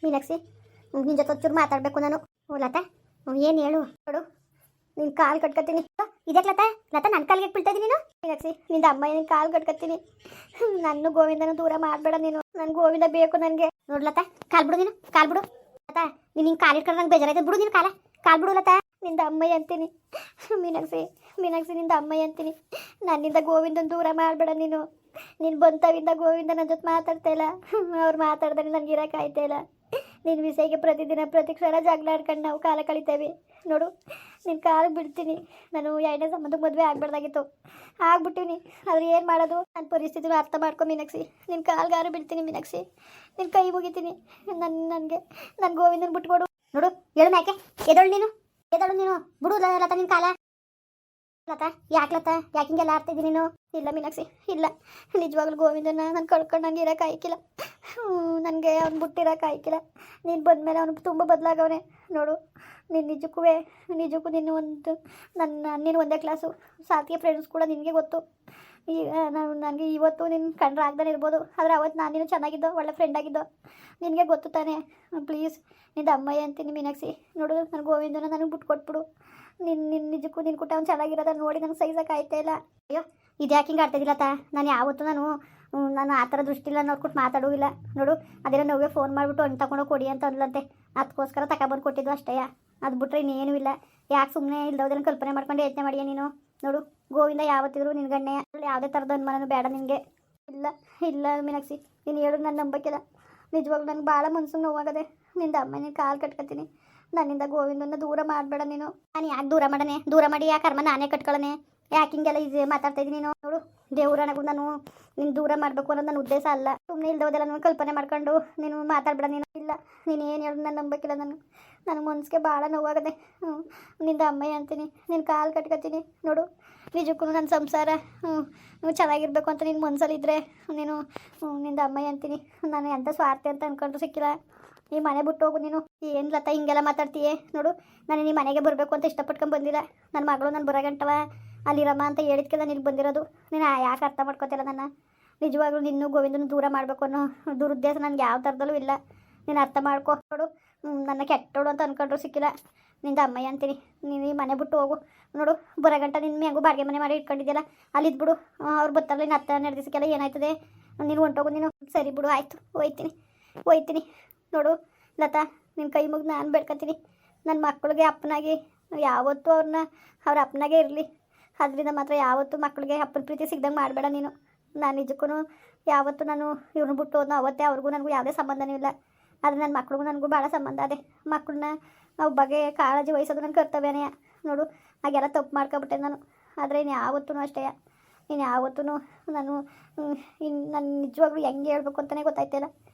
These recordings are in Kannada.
ಮೀನಾಕ್ಷಿ, ನಿನ್ನ ಜೊತೆ ಒಂಚೂರು ಮಾತಾಡಬೇಕು ನಾನು. ಲತಾ, ಏನು ಹೇಳು ನೋಡು. ನಿನ್ನ ಕಾಲು ಕಟ್ಕೊತೀನಿ. ಇದಕ್ಕೆ ಲತಾ, ಲತಾ ನನ್ನ ಕಾಲಿಗೆ ಬೀಳ್ತಾ ಇದ್ದೀನಿ ನೀನು. ಮೀನಾಕ್ಷಿ, ನಿನ್ನ ಅಮ್ಮ ನಿನ್ನ ಕಾಲು ಕಟ್ಕೊತೀನಿ. ನನ್ನ ಗೋವಿಂದನ ದೂರ ಮಾಡಬೇಡ ನೀನು. ನನ್ನ ಗೋವಿಂದ ಬೇಕು ನನಗೆ. ನೋಡು ಲತಾ, ಕಾಲು ಬಿಡು ನೀನು, ಕಾಲು ಬಿಡು. ಲತಾ, ನೀನು ಹಿಂಗೆ ಕಾಲು ಇಟ್ಕೊಂಡು ನಂಗೆ ಬೇಜಾರಾಯ್ತು. ಬಿಡು ನೀನು ಕಾಲು ಬಿಡು ಲತಾ. ನಿಂದ ಅಮ್ಮಯ್ಯ ಅಂತೀನಿ. ಮೀನಾಕ್ಷಿ, ಮೀನಾಕ್ಷಿ, ನಿಂದ ಅಮ್ಮಯ್ಯ ಅಂತೀನಿ. ನನ್ನಿಂದ ಗೋವಿಂದನ ದೂರ ಮಾಡಬೇಡ ನೀನು. ನೀನು ಬಂತವಿಂದ ಗೋವಿಂದ ನನ್ನ ಜೊತೆ ಮಾತಾಡ್ತಾ ಇಲ್ಲ. ಅವ್ರು ಮಾತಾಡ್ದಾನೆ ನನಗೆ ಇರೋಕ್ಕಾಯ್ತಾ ಇಲ್ಲ. ನಿನ್ನ ವಿಷಯಕ್ಕೆ ಪ್ರತಿದಿನ ಪ್ರತಿ ಕ್ಷಣ ಜಗಳ ಆಡ್ಕೊಂಡು ನಾವು ಕಾಲ ಕಳಿತೇವೆ. ನೋಡು, ನಿನ್ನ ಕಾಲು ಬಿಡ್ತೀನಿ. ನಾನು ಎರಡನೇ ಸಂಬಂಧಕ್ಕೆ ಮದುವೆ ಆಗಬಾರ್ದಾಗಿತ್ತು, ಆಗ್ಬಿಟ್ಟಿನಿ. ಆದ್ರೆ ಏನು ಮಾಡೋದು, ನನ್ನ ಪರಿಸ್ಥಿತಿನ ಅರ್ಥ ಮಾಡ್ಕೊ ಮೀನಾಕ್ಷಿ. ನಿನ್ನ ಕಾಲ್ಗಾರು ಬಿಡ್ತೀನಿ ಮೀನಾಕ್ಷಿ, ನಿನ್ನ ಕೈ ಮುಗಿತೀನಿ. ನನಗೆ ನನ್ನ ಗೋವಿಂದನ ಬಿಟ್ಕೊಡು. ನೋಡು, ಹೇಳು ಯಾಕೆ ಎದಳು ನೀನು ಬಿಡು ಲತಾ ನಿನ್ನ ಕಾಲ. ಲತಾ, ಯಾಕೆ ಲತಾ, ಯಾಕೆ ಹಿಂಗೆಲ್ಲ ಆಡ್ತಿದ್ದೀನಿ ನೀನು? ಇಲ್ಲ ಮೀನಾಕ್ಷಿ, ಇಲ್ಲ. ನಿಜವಾಗ್ಲೂ ಗೋವಿಂದನ ನಾನು ಕಳ್ಕೊಂಡು ನಂಗೆ ಇರೋಕ್ಕಾಯ್ಕಿಲ್ಲ. ನನಗೆ ಅವ್ನು ಬಿಟ್ಟಿರೋಕ್ಕಾಯ್ಕಿಲ್ಲ. ನೀನು ಬಂದಮೇಲೆ ಅವನು ತುಂಬ ಬದಲಾಗವನೆ. ನೋಡು, ನೀನು ನಿಜಕ್ಕೂ ನೀನು ನೀನು ಒಂದೇ ಕ್ಲಾಸು, ಸಾತಿಗೆ ಫ್ರೆಂಡ್ಸ್ ಕೂಡ ನಿನಗೆ ಗೊತ್ತು. ಈಗ ನನಗೆ ಇವತ್ತು ನಿನ್ನ ಕಂಡ್ರೆ ಆಗ್ದಾನೆ ಇರ್ಬೋದು, ಆದರೆ ಅವತ್ತು ನಾನು ನೀನು ಚೆನ್ನಾಗಿದ್ದೋ, ಒಳ್ಳೆ ಫ್ರೆಂಡ್ ಆಗಿದ್ದೋ ನಿನಗೆ ಗೊತ್ತು ತಾನೇ. ಪ್ಲೀಸ್, ನಿಂದು ಅಮ್ಮಯ್ಯ ಅಂತೀನಿ ಮೀನಾಕ್ಷಿ. ನೋಡು, ನನ್ನ ಗೋವಿಂದನ ನನಗೆ ಬಿಟ್ಕೊಟ್ಬಿಡು. ನಿಜಕ್ಕೂ ನಿನ್ನ ಕುಟ್ಟ ಅವ್ನು ಚೆನ್ನಾಗಿರೋದ ನೋಡಿ ನನಗೆ ಸಹಿಸೋಕ್ಕಾಯ್ತಾ ಇಲ್ಲ. ಅಯ್ಯೋ, ಇದು ಯಾಕೆ ಹಿಂಗೆ ಆಡ್ತಾಯಿದ್ದಿಲ್ಲ ತಾ? ನಾನು ಯಾವತ್ತೂ ನಾನು ಆ ಥರ ದೃಷ್ಟಿಲ್ಲ ನೋಡ್ಕೊಟ್ಟು ಮಾತಾಡೋವಿಲ್ಲ. ನೋಡು, ಅದೇನೋ ನೋವೇ ಫೋನ್ ಮಾಡಿಬಿಟ್ಟು ಹಣ್ಣು ತಗೊಂಡೋಗಿ ಕೊಡಿ ಅಂತ ಅಂದ್ಲಂತೆ. ಅದಕ್ಕೋಸ್ಕರ ತಗೊಬಂದು ಕೊಟ್ಟಿದ್ದು ಅಷ್ಟೇ. ಅದು ಬಿಟ್ಟರೆ ಇನ್ನೇನು ಇಲ್ಲ. ಯಾಕೆ ಸುಮ್ಮನೆ ಇಲ್ದೋದನ್ನು ಕಲ್ಪನೆ ಮಾಡ್ಕೊಂಡು ಯೋಚನೆ ಮಾಡಿಯ ನೀನು? ನೋಡು, ಗೋವಿಂದ ಯಾವತ್ತಿದ್ರು ನಿನ್ನ ಗಣ್ಣೆ. ಯಾವುದೇ ಥರದ ಅನುಮಾನನೂ ಬೇಡ ನಿನಗೆ. ಇಲ್ಲ ಮೀನಾಕ್ಷಿ, ನೀನು ಹೇಳೋದು ನಾನು ನಂಬಕ್ಕಿಲ್ಲ. ನಿಜವಾಗ್ಲೂ ನನಗೆ ಭಾಳ ಮನ್ಸಿಗೆ ನೋವಾಗದೆ. ನಿಂದ ಅಮ್ಮ ನೀನು ಕಾಲು ಕಟ್ಕೊತೀನಿ. ನನ್ನಿಂದ ಗೋವಿಂದನ ದೂರ ಮಾಡಬೇಡ ನೀನು. ನಾನು ಯಾಕೆ ದೂರ ಮಾಡನೆ? ದೂರ ಮಾಡಿ ಯಾಕೆ ಕರ್ಮ ನಾನೇ ಕಟ್ಕೊಳ್ಳನೆ? ಯಾಕೆ ಹಿಂಗೆಲ್ಲ ಇದು ಮಾತಾಡ್ತಾ ಇದ್ದೀನಿ ನೀನು? ನೋಡು, ದೇವ್ರನಗೂ ನಾನು ನಿನ್ನ ದೂರ ಮಾಡಬೇಕು ಅನ್ನೋದು ನನ್ನ ಉದ್ದೇಶ ಅಲ್ಲ. ಸುಮ್ಮನೆ ಇಲ್ದೋದೆಲ್ಲ ನಾನು ಕಲ್ಪನೆ ಮಾಡ್ಕೊಂಡು ನೀನು ಮಾತಾಡ್ಬೇಡ ನೀನು. ಇಲ್ಲ, ನೀನು ಏನು ಹೇಳೋದು ನಾನು ನಂಬಕ್ಕಿಲ್ಲ. ನನ್ನ ಮನ್ಸಿಗೆ ಭಾಳ ನೋವಾಗದೆ. ನಿಂದ ಅಮ್ಮಯ್ಯ ಅಂತೀನಿ, ನಿನ್ನ ಕಾಲು ಕಟ್ಕೊತೀನಿ. ನೋಡು, ನಿಜಕ್ಕೂ ನನ್ನ ಸಂಸಾರ ಚೆನ್ನಾಗಿರ್ಬೇಕು ಅಂತ ನಿನ್ನ ಮನಸ್ಸಲ್ಲಿದ್ದರೆ ನೀನು ನಿಂದ ಅಮ್ಮಯ್ಯ ಅಂತೀನಿ. ನಾನು ಎಂಥ ಸ್ವಾರ್ಥಿ ಅಂತ ಅಂದ್ಕೊಂಡು ಸಿಕ್ಕಿಲ್ಲ. ಈ ಮನೆ ಬಿಟ್ಟು ಹೋಗು ನೀನು. ಏನು ಲತಾ ಹಿಂಗೆಲ್ಲ ಮಾತಾಡ್ತೀಯೇ? ನೋಡು, ನಾನು ನಿಮ್ಮ ಮನೆಗೆ ಬರಬೇಕು ಅಂತ ಇಷ್ಟಪಟ್ಕೊಂಡು ಬಂದಿಲ್ಲ. ನನ್ನ ಮಗಳು ನಾನು ಬರೋಗಂಟವ ಅಲ್ಲಿರಮ್ಮ ಅಂತ ಹೇಳಿದ್ಕೆ ನಾನು ಇಲ್ಲಿ ಬಂದಿರೋದು. ನೀನು ಯಾಕೆ ಅರ್ಥ ಮಾಡ್ಕೊತಿಲ್ಲ ನನ್ನ? ನಿಜವಾಗ್ಲೂ ನಿನ್ನೂ ಗೋವಿಂದನ ದೂರ ಮಾಡಬೇಕು ಅನ್ನೋ ದುರುದ್ದೇಶ ನನಗೆ ಯಾವ ಥರದಲ್ಲೂ ಇಲ್ಲ. ನೀನು ಅರ್ಥ ಮಾಡ್ಕೊ. ನೋಡು, ನನ್ನ ಕೆಟ್ಟೋಡು ಅಂತ ಅಂದ್ಕೊಂಡ್ರು ಸಿಕ್ಕಿಲ್ಲ. ನಿಂದ ಅಮ್ಮಯ್ಯ ಅಂತೀನಿ. ನೀನು ಈ ಮನೆ ಬಿಟ್ಟು ಹೋಗು. ನೋಡು, ಬರೋಗಂಟ ನಿನ್ನ ಹೆಂಗು ಬಾಡಿಗೆ ಮನೆ ಮಾಡಿ ಇಟ್ಕೊಂಡಿದ್ಯಲ್ಲ, ಅಲ್ಲಿದ್ಬಿಡು. ಅವ್ರು ಬರ್ತಾರಲ್ಲ ಇನ್ನು 10-12 ದಿವಸಕ್ಕೆಲ್ಲ ಏನಾಯ್ತದೆ? ನೀನು ಹೊಂಟೋಗು ನೀನು. ಸರಿ ಬಿಡು, ಆಯಿತು, ಹೋಯ್ತೀನಿ. ನೋಡು ಲತಾ, ನಿನ್ನ ಕೈ ಮುಗಿದು ನಾನು ಬೇಡ್ಕೊತೀನಿ. ನನ್ನ ಮಕ್ಕಳಿಗೆ ಅಪ್ಪನಾಗಿ ಯಾವತ್ತೂ ಅವ್ರ ಅಪ್ಪನಾಗೆ ಇರಲಿ. ಅದರಿಂದ ಮಾತ್ರ ಯಾವತ್ತೂ ಮಕ್ಕಳಿಗೆ ಅಪ್ಪನ ಪ್ರೀತಿ ಸಿಗ್ದಂಗೆ ಮಾಡಬೇಡ ನೀನು. ನಾನು ನಿಜಕ್ಕೂ ಯಾವತ್ತೂ ನಾನು ಇವ್ರನ್ನ ಬಿಟ್ಟು ಹೋದ್ನೋ ಅವತ್ತೇ ಅವ್ರಿಗೂ ನನಗೂ ಯಾವುದೇ ಸಂಬಂಧನೂ ಇಲ್ಲ. ಆದರೆ ನನ್ನ ಮಕ್ಳಿಗೂ ನನಗೂ ಭಾಳ ಸಂಬಂಧ ಅದೇ. ಮಕ್ಕಳನ್ನ ನಾವು ಬಗ್ಗೆ ಕಾಳಜಿ ವಹಿಸೋದು ನನ್ನ ಕರ್ತವ್ಯನೇ. ನೋಡು, ಹಾಗೆಲ್ಲ ತಪ್ಪು ಮಾಡ್ಕೊಬಿಟ್ಟೆ ನಾನು. ಆದರೆ ಇನ್ನು ಯಾವತ್ತೂ ಅಷ್ಟೇ. ಇನ್ನು ಯಾವತ್ತೂ ನಾನು ನಿಜವಾಗ್ಲೂ ಹೆಂಗೆ ಹೇಳ್ಬೇಕು ಅಂತಲೇ ಗೊತ್ತಾಯ್ತಿಲ್ಲ.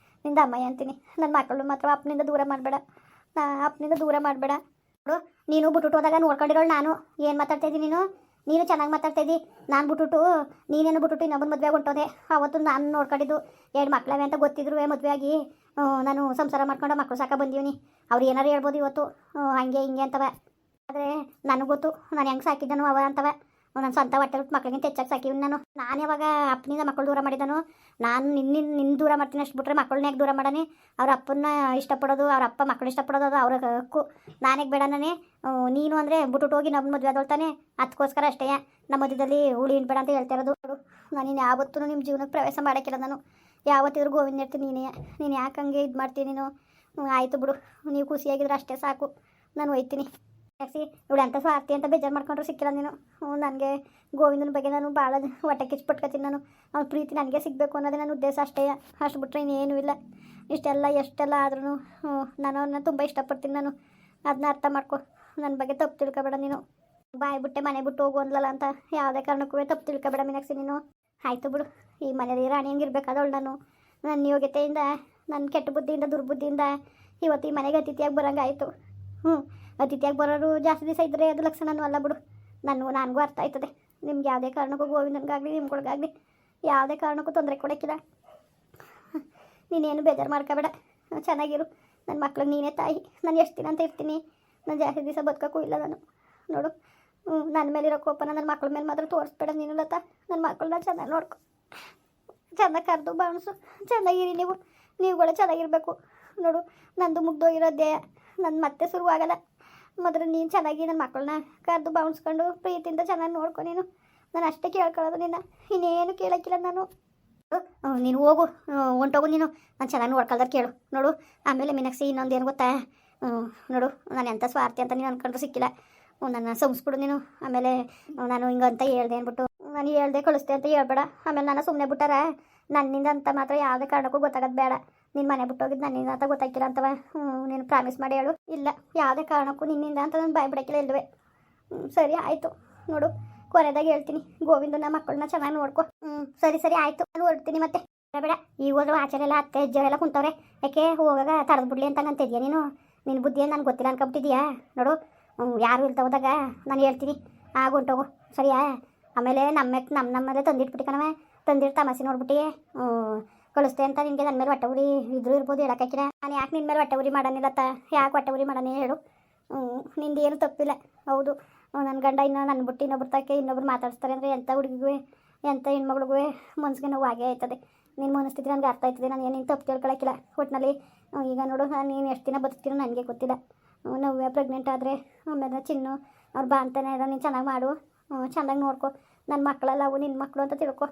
ನಿಂದ ಅಮ್ಮಯ್ಯ ಅಂತೀನಿ. ನನ್ನ ಮಕ್ಕಳು ಮಾತ್ರ ಅಪ್ಪನಿಂದ ದೂರ ಮಾಡಬೇಡ. ನೋಡು, ನೀನು ಬಿಟ್ಬಿಟ್ಟು ಹೋದಾಗ ನೋಡ್ಕೊಂಡಿರೋಳು ನಾನು. ಏನು ಮಾತಾಡ್ತಾಯಿದ್ದೀನಿ ನೀನು ಚೆನ್ನಾಗಿ ಮಾತಾಡ್ತಾಯಿದ್ದಿ. ನಾನು ಬಿಟ್ಬಿಟ್ಟು ನೀನೇನು ಬಿಟ್ಬಿಟ್ಟು ಇನ್ನೊಬ್ಬನ ಮದುವೆಗೆ ಹೊಂಟೋದೆ. ಅವತ್ತು ನಾನು ನೋಡ್ಕೊಂಡಿದ್ದು 2 ಮಕ್ಕಳವೆ ಅಂತ ಗೊತ್ತಿದ್ರು ಮದುವೆ ಆಗಿ ನಾನು ಸಂಸಾರ ಮಾಡ್ಕೊಂಡು ಮಕ್ಕಳು ಸಾಕ ಬಂದೀನಿ. ಅವ್ರು ಏನಾರು ಹೇಳ್ಬೋದು ಇವತ್ತು ಹಂಗೆ ಹಿಂಗೆ ಅಂತವ. ಆದರೆ ನನಗೆ ಗೊತ್ತು ನಾನು ಹೆಂಗೆ ಸಾಕಿದ್ದನು ಅವ ಅಂತವ. ನನ್ನ ಸ್ವಂತ ಹೊಟ್ಟೆ ಮಕ್ಳಿಗಿಂತ ಹೆಚ್ಚಾಗಿ ಸಾಕಿವ್ನಿ ನಾನು ಯಾವಾಗ ಅಪ್ಪನಿಂದ ಮಕ್ಕಳು ದೂರ ಮಾಡಿದನು? ನಾನು ನಿನ್ನ ದೂರ ಮಾಡ್ತೀನಿ ಅಷ್ಟು ಬಿಟ್ಟರೆ ಮಕ್ಕಳನ್ನ ಯಾಕೆ ದೂರ ಮಾಡಾನೆ? ಅವ್ರ ಅಪ್ಪನ್ನ ಇಷ್ಟಪಡೋದು, ಅವ್ರ ಅಪ್ಪ ಮಕ್ಕಳು ಇಷ್ಟಪಡೋದು ಅದು ಅವ್ರ ಹಕ್ಕು. ನಾನೇಗೆ ಬೇಡನೇ? ನೀನು ಅಂದರೆ ಬಿಟ್ಬಿಟ್ಟು ಹೋಗಿ ನಮ್ಮ ಮದುವೆ ಆದೋಳ್ತಾನೆ. ಅದಕ್ಕೋಸ್ಕರ ಅಷ್ಟೇ ನಮ್ಮ ಮಧ್ಯದಲ್ಲಿ ಹುಳಿ ಬೇಡ ಅಂತ ಹೇಳ್ತಾ ಇರೋದು. ನಾನು ಇನ್ನು ಯಾವತ್ತೂ ನಿಮ್ಮ ಜೀವನಕ್ಕೆ ಪ್ರವೇಶ ಮಾಡೋಕ್ಕಿಲ್ಲ. ನಾನು ಯಾವತ್ತಿದ್ರು ಗೋವಿಂದ ಇರ್ತೀನಿ. ನೀನು ಯಾಕೆ ಹಂಗೆ ಇದು ಮಾಡ್ತೀನಿ ನೀನು? ಆಯಿತು ಬಿಡು, ನೀವು ಖುಷಿಯಾಗಿದ್ರೆ ಅಷ್ಟೇ ಸಾಕು. ನಾನು ಹೋಯ್ತೀನಿ. ಯಾಕೆ ಇವಳು ಎಂಥ ಸ್ವಾರ್ಥಿ ಅಂತ ಬೇಜಾರು ಮಾಡ್ಕೊಂಡ್ರು ಸಿಕ್ಕಿಲ್ಲ ನೀನು. ನನಗೆ ಗೋವಿಂದನ ಬಗ್ಗೆ ನಾನು ಭಾಳ ಹೊಟ್ಟೆ ಕಿಚ್ಪಟ್ಕೊತೀನಿ. ನಾನು ಅವ್ನ ಪ್ರೀತಿ ನನಗೆ ಸಿಗಬೇಕು ಅನ್ನೋದೇ ನನ್ನ ಉದ್ದೇಶ ಅಷ್ಟೇ. ಅಷ್ಟು ಬಿಟ್ಟರೆ ಇನ್ನೇನೂ ಇಲ್ಲ. ಎಷ್ಟೆಲ್ಲ ಆದ್ರೂ ನಾನು ಅವ್ರನ್ನ ತುಂಬ ಇಷ್ಟಪಡ್ತೀನಿ. ನಾನು ಅದನ್ನ ಅರ್ಥ ಮಾಡ್ಕೊ. ನನ್ನ ಬಗ್ಗೆ ತಪ್ಪು ತಿಳ್ಕೊಬೇಡ ನೀನು. ಬಾಯಿ ಬಿಟ್ಟೆ ಮನೆ ಬಿಟ್ಟು ಹೋಗು ಅಂದ್ಲಲ್ಲ ಅಂತ ಯಾವುದೇ ಕಾರಣಕ್ಕೂ ತಪ್ಪು ತಿಳ್ಕೊಬೇಡ ಮೀನಾಕ್ಷಿ ನೀನು. ಆಯಿತು ಬಿಡು, ಈ ಮನೆಯಲ್ಲಿ ರಾಣಿ ಹೆಂಗಿರ್ಬೇಕಾದವಳು ನಾನು. ನನ್ನ ಯೋಗ್ಯತೆಯಿಂದ, ನನ್ನ ಕೆಟ್ಟ ಬುದ್ಧಿಯಿಂದ, ದುರ್ಬುದ್ಧಿಯಿಂದ ಇವತ್ತು ಈ ಮನೆಗೆ ಅತಿಥಿಯಾಗಿ ಬರೋಂಗಾಯಿತು. ಅತಿಥಿಯಾಗಿ ಬರೋರು ಜಾಸ್ತಿ ದಿವಸ ಇದ್ದರೆ ಅದು ಲಕ್ಷಣನೂ ಅಲ್ಲ ಬಿಡು. ನನಗೂ ಅರ್ಥ ಆಯ್ತದೆ. ನಿಮ್ಗೆ ಯಾವುದೇ ಕಾರಣಕ್ಕೂ ಗೋವಿಂದನಿಗಾಗಲಿ ನಿಮ್ಗಳಿಗಾಗಲಿ ಯಾವುದೇ ಕಾರಣಕ್ಕೂ ತೊಂದರೆ ಕೊಡೋಕ್ಕಿಲ್ಲ. ನೀನೇನು ಬೇಜಾರು ಮಾಡ್ಕೋಬೇಡ, ಚೆನ್ನಾಗಿರು. ನನ್ನ ಮಕ್ಳಿಗೆ ನೀನೇ ತಾಯಿ. ನಾನು ಎಷ್ಟು ದಿನ ಅಂತ ಇರ್ತೀನಿ? ನಾನು ಜಾಸ್ತಿ ದಿವಸ ಬದುಕೋಕ್ಕೂ ಇಲ್ಲ ನಾನು. ನೋಡು, ನನ್ನ ಮೇಲಿರೋ ಕೋಪನ ನನ್ನ ಮಕ್ಳ ಮೇಲೆ ಮಾತ್ರ ತೋರಿಸ್ಬೇಡ ನೀನು ಲತಾ. ನನ್ನ ಮಕ್ಕಳನ್ನ ಚೆನ್ನಾಗಿ ನೋಡ್ಕೊ, ಚೆನ್ನಾಗಿ ಕರೆದು ಬಾಣಿಸು. ಚೆನ್ನಾಗಿರಿ ನೀವುಗಳು ಚೆನ್ನಾಗಿರಬೇಕು. ನೋಡು ನಂದು ಮುಗ್ದೋಗಿರೋದೇ ನನ್ನ ಮತ್ತೆ ಶುರುವಾಗಲ್ಲ. ಮೊದಲು ನೀನು ಚೆನ್ನಾಗಿ ನನ್ನ ಮಕ್ಕಳನ್ನ ಕರೆದು ಬಾವಿಸ್ಕೊಂಡು ಪ್ರೀತಿಯಿಂದ ಚೆನ್ನಾಗಿ ನೋಡ್ಕೊ. ನೀನು ನಾನು ಅಷ್ಟೇ ಕೇಳ್ಕೊಳ್ಳೋದು ನಿನ್ನ, ಇನ್ನೇನು ಕೇಳೋಕ್ಕಿಲ್ಲ ನಾನು. ನೀನು ಹೋಗು, ಹೊಂಟೋಗು ನೀನು. ನಾನು ಚೆನ್ನಾಗಿ ನೋಡ್ಕೊಳ್ದಾರೆ ಕೇಳು ನೋಡು. ಆಮೇಲೆ ಮೀನಾಕ್ಷಿ ಇನ್ನೊಂದು ಏನು ಗೊತ್ತಾ, ನೋಡು ನಾನು ಎಂಥ ಸ್ವಾರ್ಥಿ ಅಂತ ನೀನು ಅಂದ್ಕೊಂಡ್ರು ಸಿಕ್ಕಿಲ್ಲ. ನನ್ನ ಸಂಸ್ಬಿಡು ನೀನು. ಆಮೇಲೆ ನಾನು ಹಿಂಗಂತ ಹೇಳ್ದೆ ಅಂದ್ಬಿಟ್ಟು ನಾನು ಹೇಳ್ದೆ ಕಳಿಸ್ದೆ ಅಂತ ಹೇಳ್ಬೇಡ. ಆಮೇಲೆ ನಾನು ಸುಮ್ಮನೆ ಬಿಟ್ಟಾರ ನನ್ನಿಂದ ಅಂತ ಮಾತ್ರ ಯಾವುದೇ ಕಾರಣಕ್ಕೂ ಗೊತ್ತಾಗೋದು ಬೇಡ. ನಿನ್ನ ಮನೆ ಬಿಟ್ಟೋಗಿದ್ದು ನನ್ನಿಂದ ಅಂತ ಗೊತ್ತಾಗಿಲ್ಲ ಅಂತವ. ನೀನು ಪ್ರಾಮಿಸ್ ಮಾಡಿ ಹೇಳು. ಇಲ್ಲ, ಯಾವುದೇ ಕಾರಣಕ್ಕೂ ನಿನ್ನಿಂದ ಅಂತ ನಾನು ಬಾಯ್ ಬಿಡೋಕ್ಕಿಲ್ಲ ಇಲ್ವೇ. ಸರಿ ಆಯಿತು ನೋಡು, ಕೊನೆದಾಗ ಹೇಳ್ತೀನಿ ಗೋವಿಂದನ ಮಕ್ಕಳನ್ನ ಚೆನ್ನಾಗಿ ನೋಡ್ಕೊ. ಸರಿ ಸರಿ ಆಯಿತು, ನಾನು ಹೊರಡ್ತೀನಿ. ಮತ್ತೆ ಬೇಡ, ಈಗ ಹೋದ್ರೆ ಆಚಾರೆಲ್ಲ ಅತ್ತೆ ಅಜ್ಜರೆಲ್ಲ ಕುಂತವ್ರೆ. ಯಾಕೆ ಹೋಗಾಗ ತಡೆದು ಬಿಡ್ಲಿ ಅಂತ ಅಂತಿದ್ಯಾ ನೀನು? ನಿನ್ನ ಬುದ್ಧಿ ಏನು ನನಗೆ ಗೊತ್ತಿಲ್ಲ ಅನ್ಕೊಂಬಿಟ್ಟಿದ್ಯಾ? ನೋಡು, ಯಾರು ಇಲ್ತ ಹೋದಾಗ ನಾನು ಹೇಳ್ತೀನಿ ಆಗ ಹೊಂಟೋಗು, ಸರಿಯಾ? ಆಮೇಲೆ ನಮ್ಮಲ್ಲೇ ತಂದಿಟ್ಬಿಟ್ಟು ಕಣವೆ, ತಂದಿಟ್ಟು ತಮಾಸೆ ನೋಡ್ಬಿಟ್ಟು ಕಳಿಸ್ತೆ ಅಂತ ನಿನಗೆ ನನ್ನ ಮೇಲೆ ಹೊಟ್ಟೆ ಉರಿ ಇದ್ರೂ ಇರ್ಬೋದು, ಹೇಳೋಕ್ಕಾಕಿಲ್ಲ. ನಾನು ಯಾಕೆ ನಿನ್ನ ಮೇಲೆ ಹೊಟ್ಟೆ ಉರಿ ಮಾಡೋನಿಲ್ಲತ್ತ? ಯಾಕೆ ಹೊಟ್ಟೆ ಉರಿ ಮಾಡೋಣ ಹೇಳು? ನಿಂದು ಏನು ತಪ್ಪಿಲ್ಲ. ಹೌದು, ನನ್ನ ಗಂಡ ನನ್ನ ಬಿಟ್ಟು ಇನ್ನೊಬ್ರು ತಕ್ಕೆ ಇನ್ನೊಬ್ರು ಮಾತಾಡಿಸ್ತಾರೆ ಅಂದರೆ ಎಂಥ ಹುಡುಗಿಗೂ ಎಂಥ ಹೆಣ್ಮಗಳಿಗೂ ಮನ್ಸಿಗೆ ನೋವು ಆಗೇ ಆಯ್ತದೆ. ನೀನು ಮನಸ್ಥಿತಿ ನನಗೆ ಅರ್ಥ ಆಯ್ತದೆ. ನಾನು ಏನು ತಪ್ಪು ತಿಳ್ಕೊಳಕ್ಕಿಲ್ಲ. ಒಟ್ಟಿನಲ್ಲಿ ಈಗ ನೋಡು, ನಾನು ನೀನು ಎಷ್ಟು ದಿನ ಬದುಕ್ತೀನೋ ನನಗೆ ಗೊತ್ತಿಲ್ಲ. ನೋವೇ ಪ್ರೆಗ್ನೆಂಟ್ ಆದರೆ ಆಮೇಲೆ ಚಿನ್ನು ಅವ್ರು ಬಾ ಅಂತಾನೆ ಇರೋ. ನೀನು ಚೆನ್ನಾಗಿ ಮಾಡು, ಚೆನ್ನಾಗಿ ನೋಡ್ಕೊ. ನನ್ನ ಮಕ್ಕಳೆಲ್ಲ ಅವು ನಿನ್ನ ಮಕ್ಕಳು ಅಂತ ತಿಳ್ಕೊ.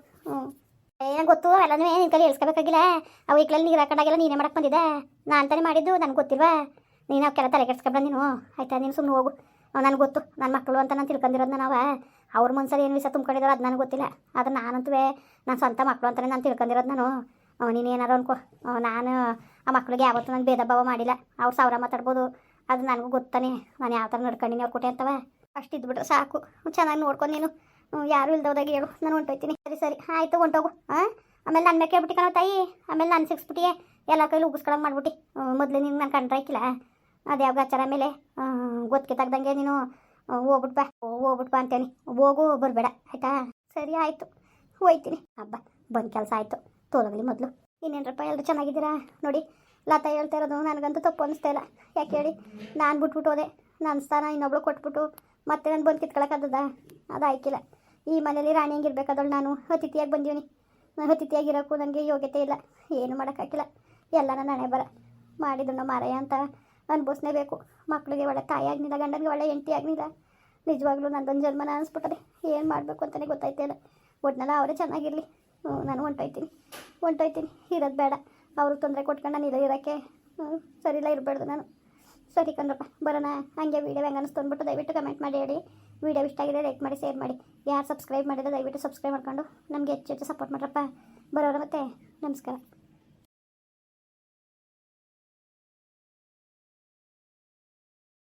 ಏನೋ ಗೊತ್ತು, ಎಲ್ಲನೂ ನಿನ್ನ ಕೈಲಿ ಹೇಳ್ಸ್ಕೋಬೇಕಾಗಿಲ್ಲ. ಅವು ಈಗಲಲ್ಲಿ ನೀರು ಹಾಕೊಂಡಾಗೆಲ್ಲ ನೀನೇ ಮಾಡಕ್ಕೆ ಬಂದಿದ್ದೆ. ನಾನು ತಾನೇ ಮಾಡಿದ್ದು, ನನಗೆ ಗೊತ್ತಿಲ್ವಾ? ನೀನು ಅವಕ್ಕೆಲ್ಲ ತಲೆ ಕೆಡ್ಸ್ಕೊಂಡ ನೀನು. ಆಯಿತಾ, ನೀನು ಸುಮ್ಮನೆ ಹೋಗು. ನನಗೆ ಗೊತ್ತು ನನ್ನ ಮಕ್ಕಳು ಅಂತ ನಾನು ತಿಳ್ಕೊಂಡಿರೋದು. ನಾವು ಅವ್ರ ಮನ್ಸಲ್ಲಿ ಏನು ವಿಷ ತುಂಬ್ಕೊಂಡಿರೋ ಅದು ನನಗೆ ಗೊತ್ತಿಲ್ಲ. ಆದರೆ ನಾನಂತೂ ನನ್ನ ಸ್ವಂತ ಮಕ್ಕಳು ಅಂತಲೇ ನಾನು ತಿಳ್ಕೊಂಡಿರೋದು. ನಾನು ನೀನು ಏನಾರು ಅನ್ಕೋ, ನಾನು ಆ ಮಕ್ಕಳಿಗೆ ಯಾವತ್ತೂ ನಾನು ಭೇದ ಭಾವ ಮಾಡಿಲ್ಲ. ಅವ್ರು ಸಾವಿರ ಮಾತಾಡ್ಬೋದು, ಅದು ನನಗೂ ಗೊತ್ತಾನೆ. ನಾನು ಯಾವ ಥರ ನಡ್ಕೊಂಡಿನಿ ಅವ್ರ ಕೊಟ್ಟೆ ಅಂತವ. ಅಷ್ಟು ಇದ್ಬಿಟ್ಟು ಸಾಕು. ಚೆನ್ನಾಗಿ ನೋಡ್ಕೊಂಡು ನೀನು. ಯಾರು ಇಲ್ದೋದಾಗ ಹೇಳು, ನಾನು ಹೊಂಟೋಯ್ತೀನಿ. ಸರಿ ಸರಿ ಆಯಿತು, ಹೊಂಟೋಗು. ಆಮೇಲೆ ನನ್ನ ಮೇಲೆ ಕೇಳ್ಬಿಟ್ಟು ಕಣೋ ತಾಯಿ. ಆಮೇಲೆ ನಾನು ಸಿಕ್ಸ್ಬಿಟ್ಟಿಯೇ ಎಲ್ಲ ಕೈಲಿ ಉಗಿಸ್ಕೊಳಂಗೆ ಮಾಡ್ಬಿಟ್ಟು. ಮೊದಲು ನೀನು ನಾನು ಕಂಡ್ರೆ ಹಾಕಿಲ್ಲ ಅದು ಯಾವ ಗಾಚಾರ ಮೇಲೆ ಗೊತ್ತಿಗೆ ತೆಗ್ದಂಗೆ ನೀನು ಹೋಗ್ಬಿಟ್ಟು ಬಾ ಅಂತೇನಿ. ಹೋಗು, ಬರಬೇಡ ಆಯಿತಾ? ಸರಿ ಆಯಿತು, ಹೋಯ್ತೀನಿ. ಹಬ್ಬ ಬಂದು ಕೆಲಸ ಆಯಿತು. ತೋಲಗಲಿ ಮೊದಲು. ಇನ್ನೇನಪ್ಪ ಎಲ್ಲರೂ ಚೆನ್ನಾಗಿದ್ದೀರಾ? ನೋಡಿ, ಲತಾ ಹೇಳ್ತಾ ಇರೋದು ನನಗಂತೂ ತಪ್ಪು ಅನಿಸ್ತಾ ಇಲ್ಲ. ಯಾಕೆ ಹೇಳಿ, ನಾನು ಬಿಟ್ಬಿಟ್ಟು ಹೋದೆ. ನನ್ನ ಸ್ಥಾನ ಇನ್ನೊಬ್ಳು ಕೊಟ್ಬಿಟ್ಟು ಮತ್ತೆ ನಾನು ಬಂದು ಕಿತ್ಕೊಳಕ್ಕದ? ಅದು ಆಯ್ಕಿಲ್ಲ. ಈ ಮನೇಲಿ ರಾಣಿ ಹೆಂಗಿರ್ಬೇಕಾದಳು? ನಾನು ಅತಿಥಿಯಾಗಿ ಬಂದೀನಿ. ಅತಿಥಿಯಾಗಿರೋಕ್ಕೂ ನನಗೆ ಯೋಗ್ಯತೆ ಇಲ್ಲ. ಏನು ಮಾಡೋಕ್ಕಾಗಿಲ್ಲ. ಎಲ್ಲ ನನ್ನ ಹಣೆ ಬರ. ಮಾಡಿದಣ್ಣ ಮಾರಾಯ ಅಂತ ಅನುಭವಿಸ್ಲೇಬೇಕು. ಮಕ್ಕಳಿಗೆ ಒಳ್ಳೆ ತಾಯಿ ಆಗಲಿಲ್ಲ, ಗಂಡನಿಗೆ ಒಳ್ಳೆ ಹೆಂಡತಿ ಆಗಲಿಲ್ಲ. ನಿಜವಾಗ್ಲೂ ನಂದೊಂದು ಜನ್ಮನ ಅನಿಸ್ಬಿಟ್ಟದೆ. ಏನು ಮಾಡಬೇಕು ಅಂತಲೇ ಗೊತ್ತಾಯ್ತಿಲ್ಲ. ಒಟ್ನೆಲ್ಲ ಅವರೇ ಚೆನ್ನಾಗಿರಲಿ. ನಾನು ಹೊಂಟೋಯ್ತೀನಿ. ಇರೋದು ಬೇಡ. ಅವ್ರಿಗೆ ತೊಂದರೆ ಕೊಟ್ಕೊಂಡು ನಾನು ಇರೋಕ್ಕೆ ಸರಿಯಿಲ್ಲ, ಇರಬಾರ್ದು ನಾನು. ಸರಿ ಕಣ್ರಪ್ಪ, ಬರೋಣ. ಹಾಗೆ ವೀಡಿಯೋ ಹೆಂಗೆ ಅನಿಸ್ತು ಅಂದ್ಬಿಟ್ಟು ದಯವಿಟ್ಟು ಕಮೆಂಟ್ ಮಾಡಿ ಹೇಳಿ. ವೀಡಿಯೋ ಇಷ್ಟ ಆಗಿದೆ ಲೈಕ್ ಮಾಡಿ, ಶೇರ್ ಮಾಡಿ. ಯಾರು ಸಬ್ಸ್ಕ್ರೈಬ್ ಮಾಡಿದ್ರೆ ದಯವಿಟ್ಟು ಸಬ್ಸ್ಕ್ರೈಬ್ ಮಾಡ್ಕೊಂಡು ನಮಗೆ ಹೆಚ್ಚು ಸಪೋರ್ಟ್ ಮಾಡ್ರಪ್ಪ. ಬರೋಣ ಮತ್ತೆ, ನಮಸ್ಕಾರ.